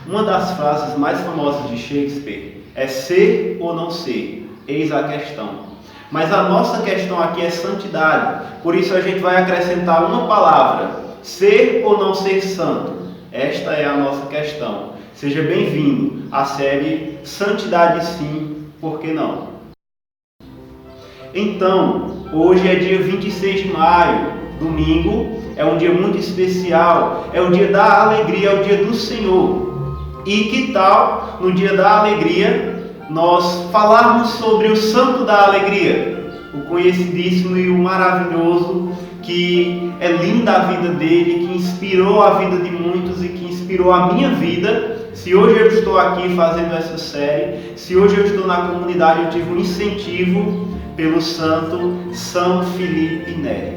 Uma das frases mais famosas de Shakespeare é ser ou não ser, eis a questão. Mas a nossa questão aqui é santidade, por isso a gente vai acrescentar uma palavra, ser ou não ser santo. Esta é a nossa questão. Seja bem-vindo à série Santidade Sim, por que não? Então, hoje é dia 26 de maio, domingo, é um dia muito especial, é o dia da alegria, é o dia do Senhor. E que tal, no dia da alegria, nós falarmos sobre o Santo da Alegria, o conhecidíssimo e o maravilhoso, que é linda a vida dele, que inspirou a vida de muitos e que inspirou a minha vida. Se hoje eu estou aqui fazendo essa série, se hoje eu estou na comunidade, eu tive um incentivo pelo santo São Felipe Neri.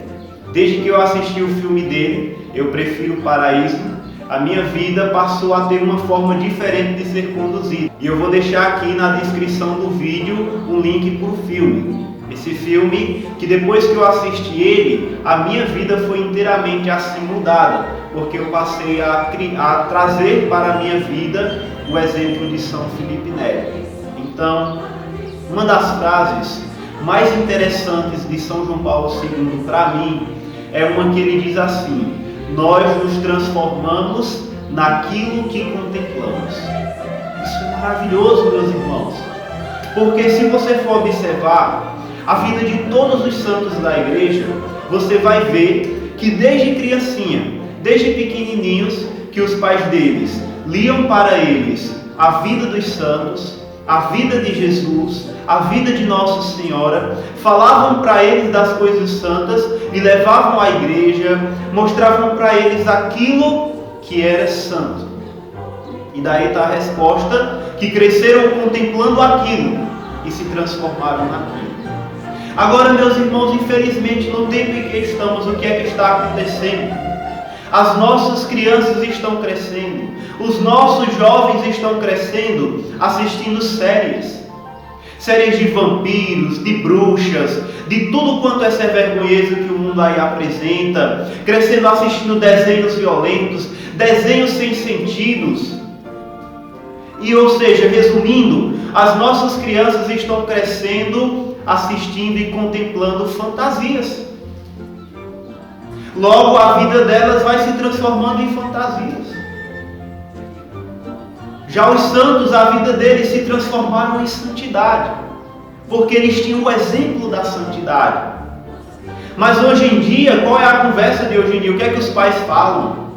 Desde que eu assisti o filme dele, Eu Prefiro o Paraíso, a minha vida passou a ter uma forma diferente de ser conduzida. E eu vou deixar aqui na descrição do vídeo um link para o filme. Esse filme, que depois que eu assisti ele, a minha vida foi inteiramente assim mudada, porque eu passei a trazer para a minha vida o exemplo de São Felipe Neri. Então, uma das frases mais interessantes de São João Paulo II para mim é uma que ele diz assim: nós nos transformamos naquilo que contemplamos. Isso é maravilhoso, meus irmãos, porque se você for observar a vida de todos os santos da igreja, você vai ver que desde criancinha, desde pequenininhos, que os pais deles liam para eles a vida dos santos, a vida de Jesus, a vida de Nossa Senhora, falavam para eles das coisas santas e levavam à igreja, mostravam para eles aquilo que era santo. E daí está a resposta, que cresceram contemplando aquilo e se transformaram naquilo. Agora, meus irmãos, infelizmente, no tempo em que estamos, o que é que está acontecendo? As nossas crianças estão crescendo, os nossos jovens estão crescendo assistindo séries de vampiros, de bruxas, de tudo quanto é ser vergonhoso que o mundo aí apresenta, crescendo assistindo desenhos violentos, desenhos sem sentidos. E, ou seja, resumindo, as nossas crianças estão crescendo assistindo e contemplando fantasias. Logo, a vida delas vai se transformando em fantasias. Já os santos, a vida deles se transformaram em santidade, porque eles tinham o exemplo da santidade. Mas hoje em dia, qual é a conversa de hoje em dia? O que é que os pais falam?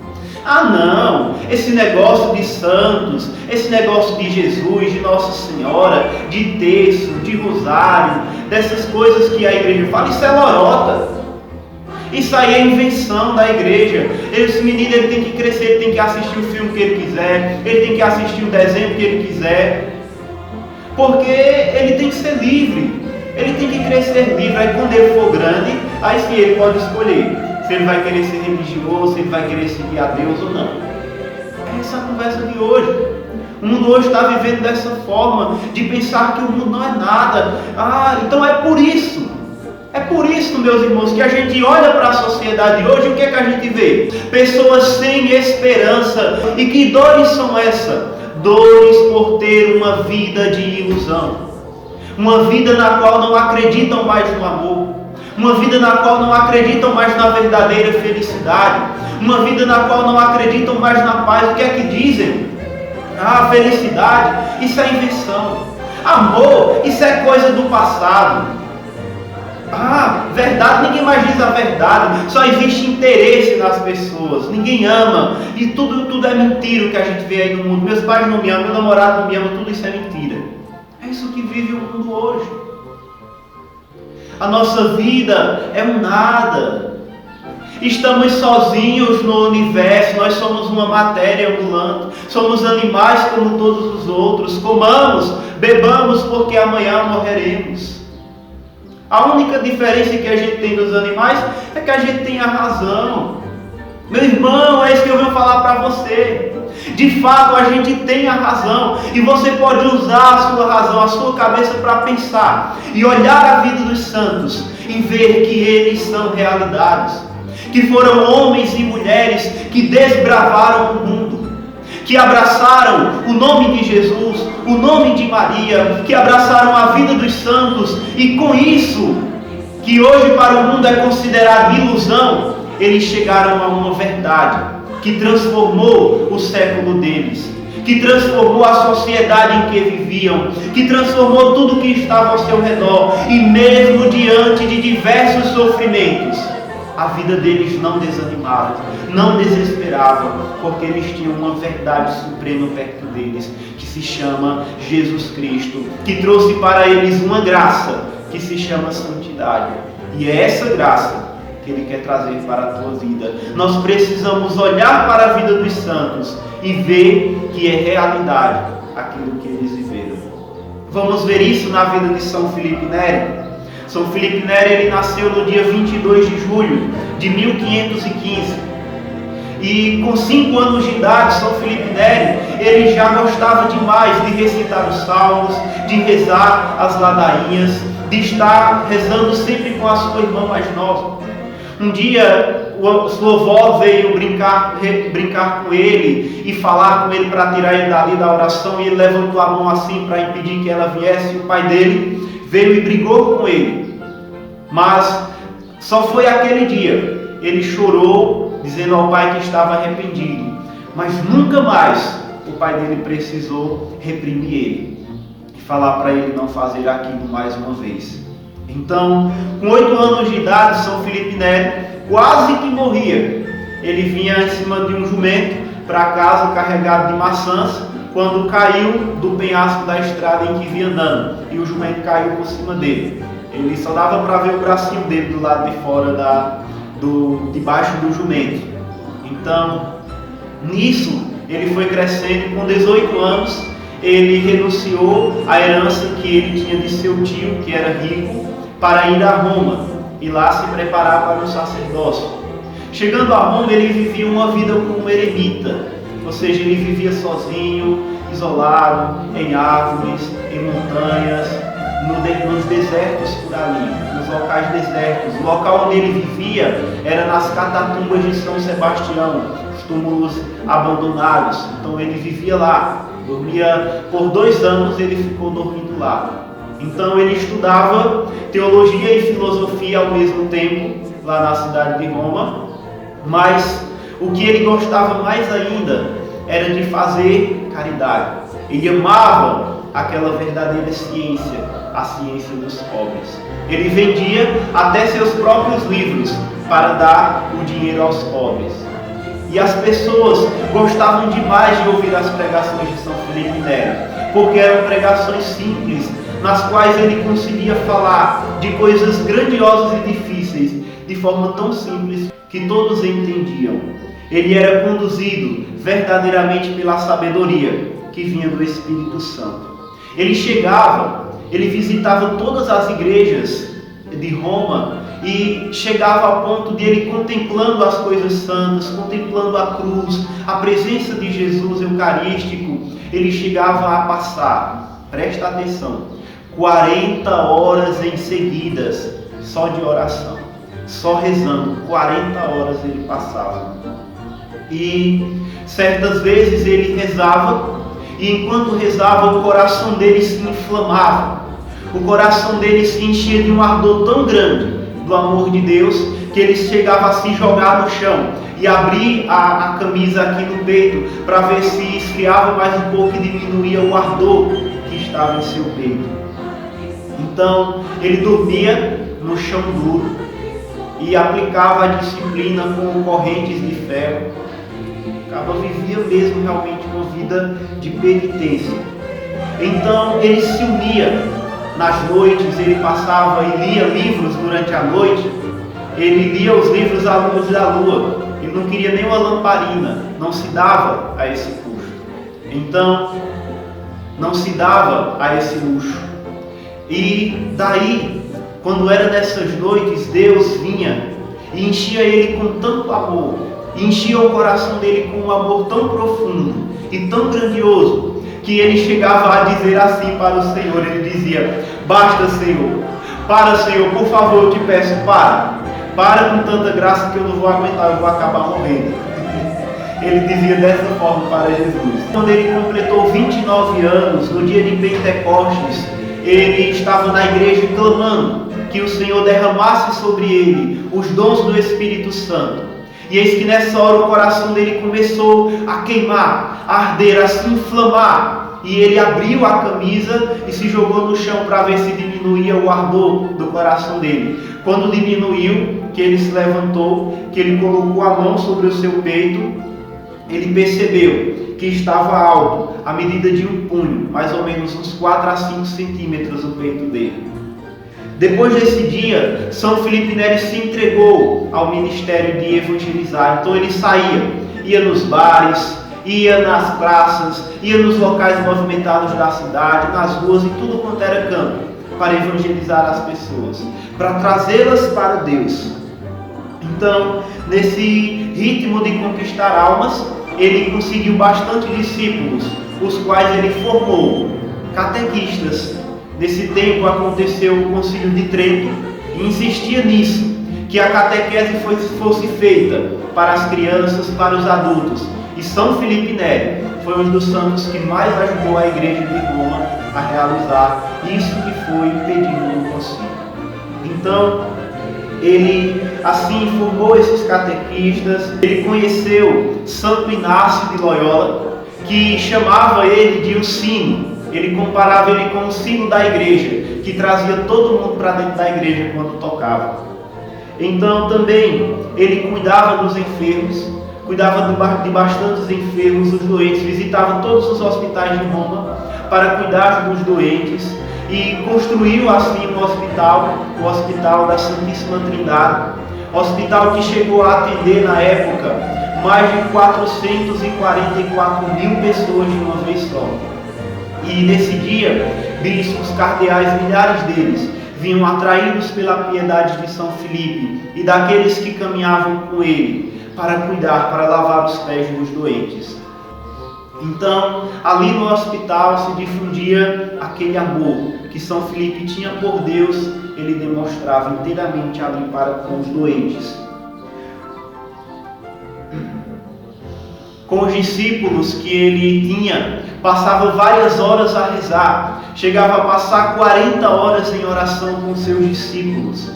Ah não, esse negócio de santos, esse negócio de Jesus, de Nossa Senhora, de terço, de rosário, dessas coisas que a igreja fala, isso é lorota. Isso aí é invenção da igreja. Esse menino ele tem que crescer, ele tem que assistir o filme que ele quiser, ele tem que assistir o desenho que ele quiser, porque ele tem que ser livre, ele tem que crescer livre. Aí quando ele for grande, aí sim ele pode escolher se ele vai querer ser religioso, se ele vai querer seguir a Deus ou não. Essa é a conversa de hoje. O mundo hoje está vivendo dessa forma, de pensar que o mundo não é nada. Então é por isso, meus irmãos, que a gente olha para a sociedade hoje, o que é que a gente vê? Pessoas sem esperança. E que dores são essas? Dores por ter uma vida de ilusão. Uma vida na qual não acreditam mais no amor. Uma vida na qual não acreditam mais na verdadeira felicidade. Uma vida na qual não acreditam mais na paz. O que é que dizem? Felicidade, isso é invenção. Amor, isso é coisa do passado. Verdade, ninguém mais diz a verdade. Só existe interesse nas pessoas. Ninguém ama. E tudo é mentira o que a gente vê aí no mundo. Meus pais não me amam, meu namorado não me ama, tudo isso é mentira. É isso que vive o mundo hoje. A nossa vida é um nada. Estamos sozinhos no universo. Nós somos uma matéria ambulante. Somos animais como todos os outros. Comamos, bebamos, porque amanhã morreremos. A única diferença que a gente tem dos animais é que a gente tem a razão. Meu irmão, é isso que eu venho falar para você. De fato, a gente tem a razão. E você pode usar a sua razão, a sua cabeça para pensar e olhar a vida dos santos e ver que eles são realidades. Que foram homens e mulheres que desbravaram o mundo. que abraçaram o nome de Jesus, o nome de Maria, que abraçaram a vida dos santos, e com isso, que hoje para o mundo é considerado ilusão, eles chegaram a uma verdade que transformou o século deles, que transformou a sociedade em que viviam, que transformou tudo que estava ao seu redor, e mesmo diante de diversos sofrimentos, a vida deles não desanimava, não desesperava, porque eles tinham uma verdade suprema perto deles, que se chama Jesus Cristo, que trouxe para eles uma graça que se chama santidade. E é essa graça que Ele quer trazer para a tua vida. Nós precisamos olhar para a vida dos santos e ver que é realidade aquilo que eles viveram. Vamos ver isso na vida de São Filipe Neri. São Filipe Neri, ele nasceu no dia 22 de julho de 1515. E com 5 anos de idade, São Filipe Neri, ele já gostava demais de recitar os salmos, de rezar as ladainhas, de estar rezando sempre com a sua irmã mais nova. Um dia, sua avó veio brincar com ele e falar com ele para tirar ele dali da oração, e ele levantou a mão assim para impedir que ela viesse. O pai dele veio e brigou com ele, mas só foi aquele dia. Ele chorou, dizendo ao pai que estava arrependido, mas nunca mais o pai dele precisou reprimir ele e falar para ele não fazer aquilo mais uma vez. Então, com 8 anos de idade, São Filipe Neri quase que morria. Ele vinha em cima de um jumento para casa carregado de maçãs, quando caiu do penhasco da estrada em que vinha andando, e o jumento caiu por cima dele. Ele só dava para ver o bracinho dele do lado de fora debaixo do jumento. Então, nisso, ele foi crescendo. Com 18 anos, ele renunciou à herança que ele tinha de seu tio, que era rico, para ir a Roma e lá se preparar para o sacerdócio. Chegando a Roma, ele vivia uma vida como eremita, ou seja, ele vivia sozinho, isolado, em árvores, em montanhas, nos desertos por ali, nos locais desertos. O local onde ele vivia era nas catatumbas de São Sebastião, os túmulos abandonados. Então ele vivia lá, dormia por 2 anos, ele ficou dormindo lá. Então ele estudava teologia e filosofia ao mesmo tempo, lá na cidade de Roma, mas o que ele gostava mais ainda era de fazer caridade. Ele amava aquela verdadeira ciência, a ciência dos pobres. Ele vendia até seus próprios livros para dar o dinheiro aos pobres. E as pessoas gostavam demais de ouvir as pregações de São Filipe Neri, porque eram pregações simples, nas quais ele conseguia falar de coisas grandiosas e difíceis de forma tão simples que todos entendiam. Ele era conduzido verdadeiramente pela sabedoria que vinha do Espírito Santo. Ele chegava, ele visitava todas as igrejas de Roma e chegava ao ponto de ele, contemplando as coisas santas, contemplando a cruz, a presença de Jesus eucarístico, ele chegava a passar, presta atenção, 40 horas em seguidas, só de oração, só rezando. 40 horas ele passava. E certas vezes ele rezava, e enquanto rezava, o coração dele se inflamava. O coração dele se enchia de um ardor tão grande do amor de Deus, que ele chegava a se jogar no chão e abrir a camisa aqui no peito para ver se esfriava mais um pouco e diminuía o ardor que estava em seu peito. Então ele dormia no chão duro e aplicava a disciplina com correntes de ferro. Vivia mesmo realmente uma vida de penitência. Então ele se unia nas noites, ele passava e lia livros durante a noite. Ele lia os livros à luz da lua. Ele não queria nem uma lamparina, não se dava a esse custo. Então não se dava a esse luxo. E daí, quando era dessas noites, Deus vinha e enchia ele com tanto amor, e enchia o coração dele com um amor tão profundo e tão grandioso, que ele chegava a dizer assim para o Senhor, ele dizia: basta, Senhor, para, Senhor, por favor, eu te peço, para com tanta graça que eu não vou aguentar, eu vou acabar morrendo. Ele dizia dessa forma para Jesus. Quando ele completou 29 anos, no dia de Pentecostes, ele estava na igreja clamando que o Senhor derramasse sobre ele os dons do Espírito Santo. E eis que nessa hora o coração dele começou a queimar, a arder, a se inflamar. E ele abriu a camisa e se jogou no chão para ver se diminuía o ardor do coração dele. Quando diminuiu, que ele se levantou, que ele colocou a mão sobre o seu peito, ele percebeu que estava alto, à medida de um punho, mais ou menos uns 4 a 5 centímetros o peito dele. Depois desse dia, São Felipe Neri se entregou ao ministério de evangelizar. Então ele saía, ia nos bares, ia nas praças, ia nos locais movimentados da cidade, nas ruas e tudo quanto era campo, para evangelizar as pessoas, para trazê-las para Deus. Então, nesse ritmo de conquistar almas, ele conseguiu bastante discípulos, os quais ele formou catequistas. Nesse tempo aconteceu o Concílio de Trento e insistia nisso, que a catequese fosse feita para as crianças, para os adultos. E São Felipe Neri foi um dos santos que mais ajudou a Igreja de Roma a realizar isso que foi pedido no concílio. Então, ele assim formou esses catequistas. Ele conheceu Santo Inácio de Loyola, que chamava ele de o sino. Ele comparava ele com o sino da igreja, que trazia todo mundo para dentro da igreja quando tocava. Então também ele cuidava dos enfermos, cuidava de bastantes enfermos, os doentes, visitava todos os hospitais de Roma para cuidar dos doentes e construiu assim um hospital, o Hospital da Santíssima Trindade, hospital que chegou a atender na época mais de 444 mil pessoas de uma vez só. E nesse dia, bispos, cardeais, milhares deles vinham atraídos pela piedade de São Felipe e daqueles que caminhavam com ele para cuidar, para lavar os pés dos doentes. Então, ali no hospital se difundia aquele amor que São Felipe tinha por Deus, ele demonstrava inteiramente ali para com os doentes. Com os discípulos que ele tinha, passava várias horas a rezar, chegava a passar 40 horas em oração com seus discípulos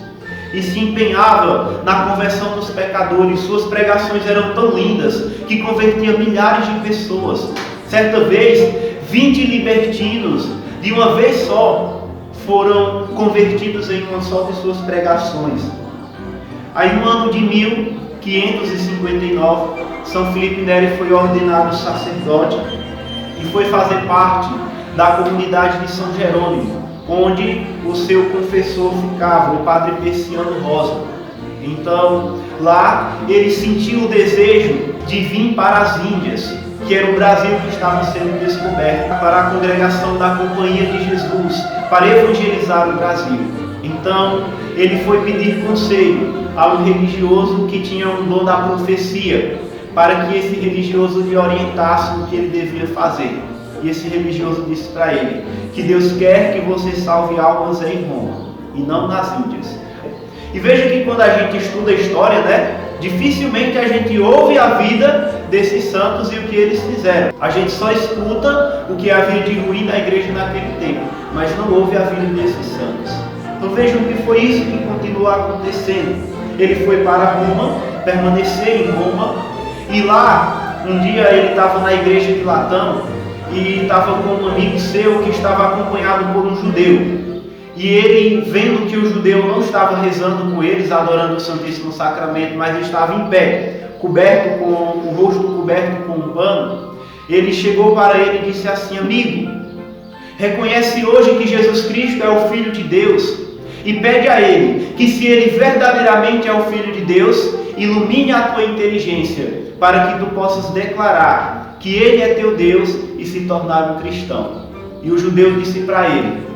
e se empenhava na conversão dos pecadores. Suas pregações eram tão lindas que convertia milhares de pessoas. Certa vez, 20 libertinos de uma vez só foram convertidos em uma só de suas pregações. Aí no ano de 1559, São Felipe Neri foi ordenado sacerdote e foi fazer parte da comunidade de São Jerônimo, onde o seu confessor ficava, o padre Persiano Rosa. Então, lá ele sentiu o desejo de vir para as Índias, que era o Brasil que estava sendo descoberto, para a congregação da Companhia de Jesus, para evangelizar o Brasil. Então, ele foi pedir conselho a um religioso que tinha um dom da profecia, para que esse religioso lhe orientasse o que ele devia fazer. E esse religioso disse para ele que Deus quer que você salve almas em Roma e não nas Índias. E veja que quando a gente estuda a história, dificilmente a gente ouve a vida desses santos e o que eles fizeram. A gente só escuta o que havia de ruim na igreja naquele tempo, mas não ouve a vida desses santos. Então vejam que foi isso que continuou acontecendo. Ele foi para Roma, permaneceu em Roma, e lá, um dia ele estava na igreja de Latão e estava com um amigo seu que estava acompanhado por um judeu. E ele, vendo que o judeu não estava rezando com eles, adorando o Santíssimo Sacramento, mas estava em pé, coberto com o rosto coberto com um pano, ele chegou para ele e disse assim: amigo, reconhece hoje que Jesus Cristo é o Filho de Deus e pede a Ele que, se Ele verdadeiramente é o Filho de Deus, ilumine a tua inteligência para que tu possas declarar que Ele é teu Deus e se tornar um cristão. E o judeu disse para ele: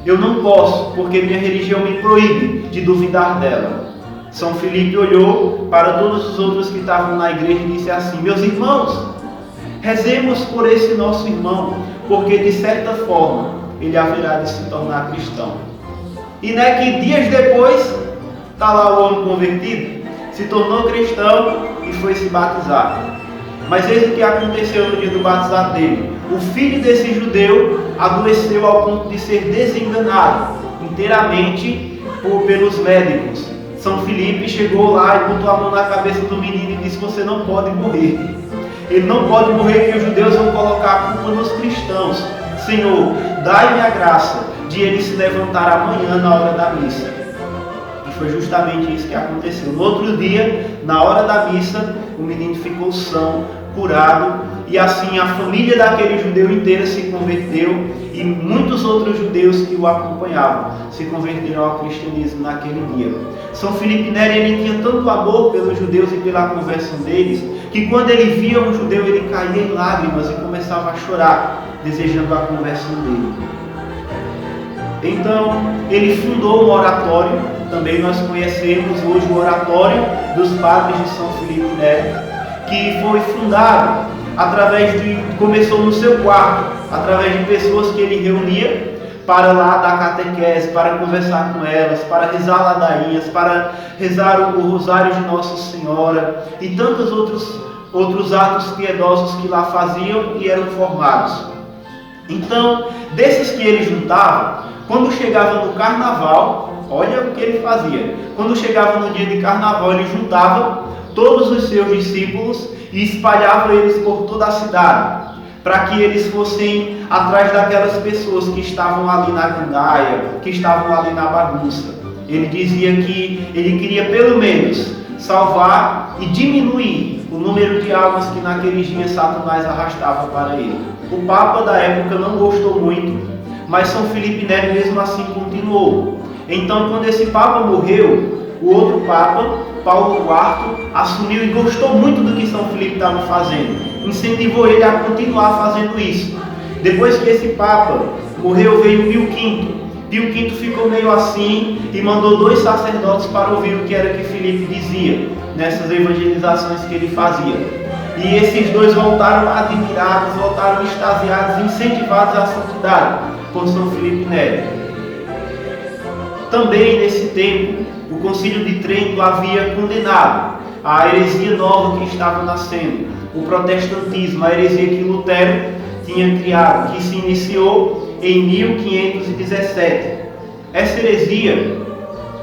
eu não posso, porque minha religião me proíbe de duvidar dela. São Felipe olhou para todos os outros que estavam na igreja e disse assim: meus irmãos, rezemos por esse nosso irmão, porque de certa forma ele haverá de se tornar cristão. E que dias depois está lá o homem convertido, se tornou cristão e foi se batizar. Mas eis o que aconteceu no dia do batizado dele. O filho desse judeu adoeceu ao ponto de ser desenganado inteiramente pelos médicos. São Filipe chegou lá e botou a mão na cabeça do menino e disse: você não pode morrer. Ele não pode morrer, que os judeus vão colocar a culpa nos cristãos. Senhor, dai-me a graça de ele se levantar amanhã na hora da missa. E foi justamente isso que aconteceu. No outro dia, na hora da missa, o menino ficou são, curado, e assim a família daquele judeu inteira se converteu, e muitos outros judeus que o acompanhavam se converteram ao cristianismo naquele dia. São Filipe Neri, ele tinha tanto amor pelos judeus e pela conversão deles, que quando ele via um judeu, ele caía em lágrimas e começava a chorar, desejando a conversão dele. Então, ele fundou um oratório, também nós conhecemos hoje o oratório dos padres de São Filipe Neri, que foi fundado começou no seu quarto, através de pessoas que ele reunia para lá dar catequese, para conversar com elas, para rezar ladainhas, para rezar o rosário de Nossa Senhora e tantos outros atos piedosos que lá faziam e eram formados. Então, desses que ele juntava, quando chegava no carnaval, olha o que ele fazia. Quando chegava no dia de carnaval, ele juntava todos os seus discípulos e espalhava eles por toda a cidade, para que eles fossem atrás daquelas pessoas que estavam ali na gandaia, que estavam ali na bagunça. Ele dizia que ele queria pelo menos salvar e diminuir o número de almas que naqueles dias Satanás arrastava para ele. O Papa da época não gostou muito, mas São Filipe Neri mesmo assim continuou. Então, quando esse Papa morreu, o outro Papa, Paulo IV, assumiu e gostou muito do que São Filipe estava fazendo. Incentivou ele a continuar fazendo isso. Depois que esse Papa morreu, veio Pio V. Pio V ficou meio assim e mandou 2 sacerdotes para ouvir o que era que Filipe dizia nessas evangelizações que ele fazia. E esses 2 voltaram admirados, voltaram extasiados, incentivados à santidade por São Filipe Neri. Também nesse tempo, o Concílio de Trento havia condenado a heresia nova que estava nascendo, o protestantismo, a heresia que Lutero tinha criado, que se iniciou em 1517. Essa heresia,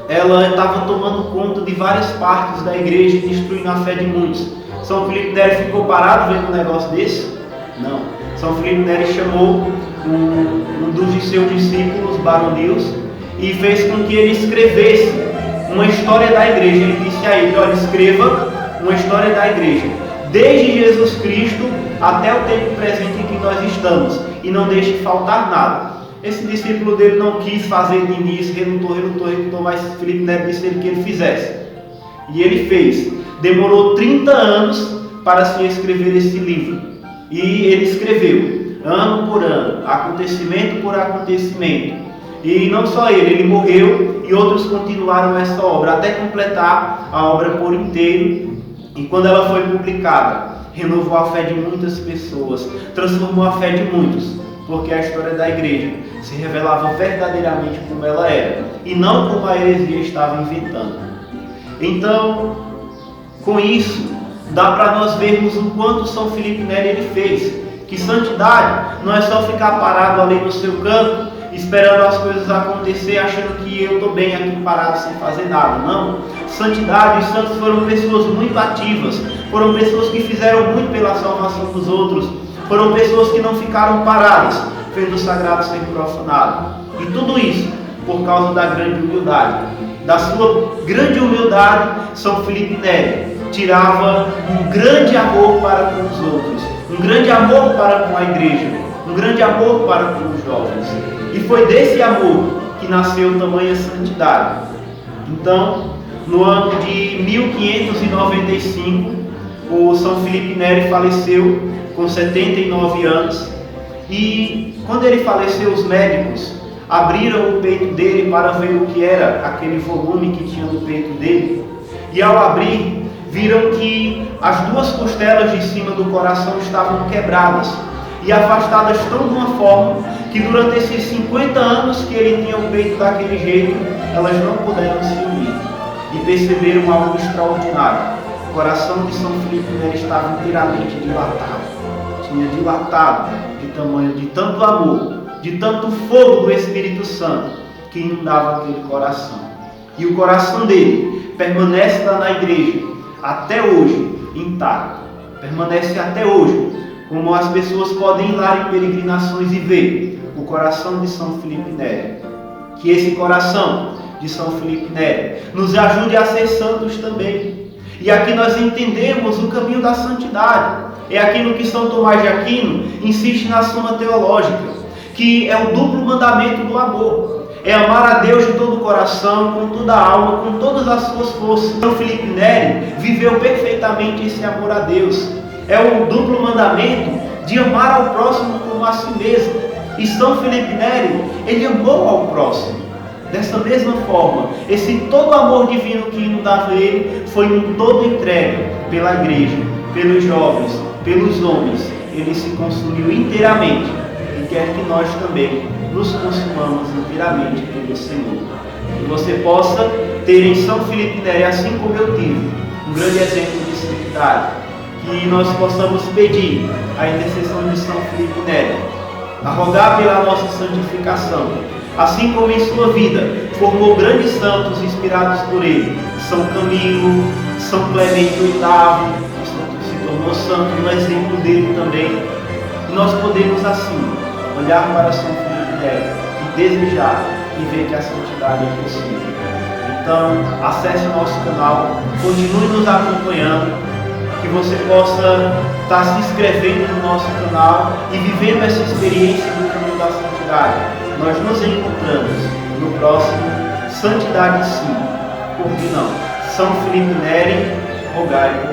ela estava tomando conta de várias partes da igreja e destruindo a fé de muitos. São Filipe Neri ficou parado vendo um negócio desse? Não. São Filipe Neri chamou um dos seus discípulos, Baronius, e fez com que ele escrevesse uma história da igreja. Ele disse a ele: olha, escreva uma história da igreja, desde Jesus Cristo até o tempo presente em que nós estamos, e não deixe faltar nada. Esse discípulo dele não quis fazer de início, relutou, mas Filipe Neri disse que ele fizesse. E ele fez. Demorou 30 anos para se escrever esse livro. E ele escreveu, ano por ano, acontecimento por acontecimento. E não só ele morreu e outros continuaram essa obra, até completar a obra por inteiro. E quando ela foi publicada, renovou a fé de muitas pessoas, transformou a fé de muitos, porque a história da igreja se revelava verdadeiramente como ela era, e não como a heresia estava inventando. Então, com isso, dá para nós vermos o quanto São Filipe Neri ele fez, que santidade não é só ficar parado ali no seu canto, esperando as coisas acontecer, achando que eu estou bem aqui parado sem fazer nada. Não. Santidade, os santos foram pessoas muito ativas, foram pessoas que fizeram muito pela salvação dos outros, foram pessoas que não ficaram paradas, vendo o sagrado ser profanado. E tudo isso por causa da grande humildade. Da sua grande humildade, São Filipe Neri tirava um grande amor para com os outros, um grande amor para com a igreja, um grande amor para com os jovens. E foi desse amor que nasceu tamanha santidade. Então, no ano de 1595, o São Filipe Neri faleceu com 79 anos. E quando ele faleceu, os médicos abriram o peito dele para ver o que era aquele volume que tinha no peito dele. E ao abrir, viram que as 2 costelas de cima do coração estavam quebradas e afastadas tão de uma forma que durante esses 50 anos que ele tinha o peito daquele jeito, elas não puderam se unir. E perceberam algo extraordinário. O coração de São Filipe Neri estava inteiramente dilatado. Tinha dilatado de tamanho, de tanto amor, de tanto fogo do Espírito Santo que inundava aquele coração. E o coração dele permanece lá na igreja até hoje intacto. Permanece até hoje, como as pessoas podem ir lá em peregrinações e ver o coração de São Filipe Neri. Que esse coração de São Filipe Neri nos ajude a ser santos também. E aqui nós entendemos o caminho da santidade. É aquilo que São Tomás de Aquino insiste na Suma Teológica, que é o duplo mandamento do amor. É amar a Deus de todo o coração, com toda a alma, com todas as suas forças. São Filipe Neri viveu perfeitamente esse amor a Deus. É o duplo mandamento de amar ao próximo como a si mesmo. E São Filipe Neri, ele amou ao próximo. Dessa mesma forma, esse todo amor divino que inundava ele foi um todo entregue pela igreja, pelos jovens, pelos homens. Ele se consumiu inteiramente e quer que nós também nos consumamos inteiramente pelo Senhor. Que você possa ter em São Filipe Neri, assim como eu tive, um grande exemplo de santidade. Que nós possamos pedir a intercessão de São Filipe Neri, a rogar pela nossa santificação, assim como em sua vida formou grandes santos inspirados por ele. São Camilo, São Clemente VIII, se tornou santo, no exemplo dele também. E nós podemos assim olhar para São Filipe Neri e desejar e ver que a santidade é possível. Então, acesse o nosso canal, continue nos acompanhando, que você possa estar se inscrevendo no nosso canal e vivendo essa experiência do caminho da santidade. Nós nos encontramos no próximo Santidade Sim, por que não? São Filipe Neri, rogai por